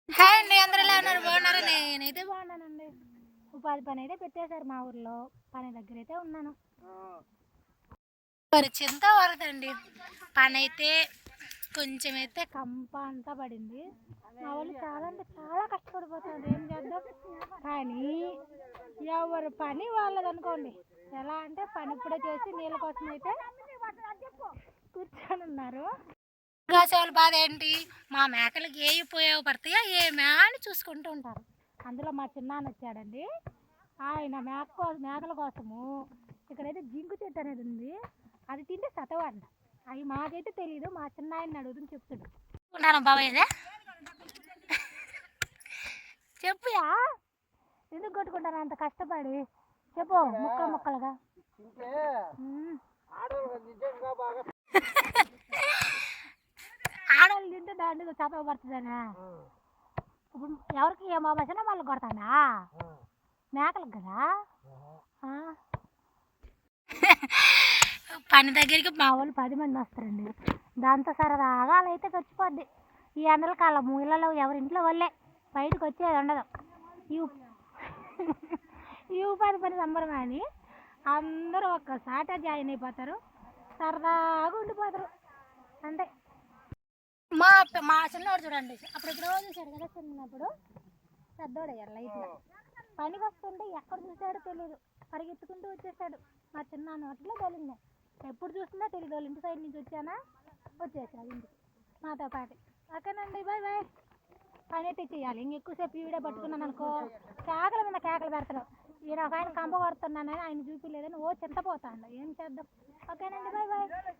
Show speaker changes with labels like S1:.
S1: Hi అండి, అందరూ ఎలా ఉన్నారు? బాగున్నారా? నేనైతే బాగున్నానండి. ఉపాధి పని అయితే పెట్టేశారు మా ఊర్లో. పని దగ్గర అయితే ఉన్నాను. చింత వరదండి. పని అయితే కొంచెం అయితే కంప అంతా పడింది. మా వాళ్ళు చాలా అంటే చాలా కష్టపడిపోతారు. ఏం చేద్దాం, కానీ ఎవరు పని వాళ్ళది అనుకోండి. ఎలా అంటే పని ఇప్పుడే చేసి నీళ్ళ కోసం అయితే కూర్చొని ఉన్నారు. గాసాల బాధ ఏంటి? మా మేకలకి ఏ ఉపయోగపడతాయో ఏమే అని చూసుకుంటూ ఉంటారు. అందులో మా చిన్నాన్న వచ్చాడండి. ఆయన మేకల కోసము ఇక్కడైతే జింకు చెట్టు అనేది ఉంది. అది తింటే సతవాడు. అవి మాకైతే తెలియదు. మా చిన్న ఆయన అడుగుతుంది, చెప్తాడు. ఉన్నాను బాబాయ్, ఇదే చెప్పుయా, ఎందుకు కొట్టుకుంటాను అంత కష్టపడి? చెప్పు ముక్కలుగా. ఆడవాళ్ళు తింటే దాంట్లో చదవ పడుతుందనా? ఇప్పుడు ఎవరికి ఏమో వచ్చినా వాళ్ళు కొడతానా? మేకలకు కదా. పని దగ్గరికి మా వాళ్ళు 10 మంది వస్తారండి. దాంతో సరదాగా అలా అయితే గడిచిపోద్ది. ఈ ఎండల కాలం ఇళ్ళలో ఎవరింట్లో వాళ్ళే, బయటకు వచ్చేది ఉండదు. ఈ ఉపాధి పని సంబరం అని అందరూ ఒక్కసాట జాయిన్ అయిపోతారు. సరదాగా ఉండిపోతారు అంటే. మా మా చిన్నవాడు చూడండి, అప్పుడు ఎప్పుడో చూశాడు కదా, చిన్నప్పుడు పెద్దోడయ్యారు లైట్గా. పనికి వస్తుంటే ఎక్కడ చూసాడో తెలియదు, పరిగెత్తుకుంటూ వచ్చేసాడు. మా చిన్న నోట్లో తోలింది. ఎప్పుడు చూస్తుందో తెలియదు. వాళ్ళ ఇంటి సైడ్ నుంచి వచ్చేసాడు ఇంటికి మాతో పాటు. ఓకేనండి, బాయ్ బాయ్. పని అయితే చేయాలి. ఇంకెక్కువసేపు ఈ వీడియో పట్టుకున్నాను అనుకో, కేకల మీద కేకలు పెడతాడు. ఈయన ఒక ఆయన కంప కొడుతున్నానని ఆయన చూపించలేదని చింతపోతాడు. ఏం చేద్దాం? ఓకేనండి, బాయ్ బాయ్.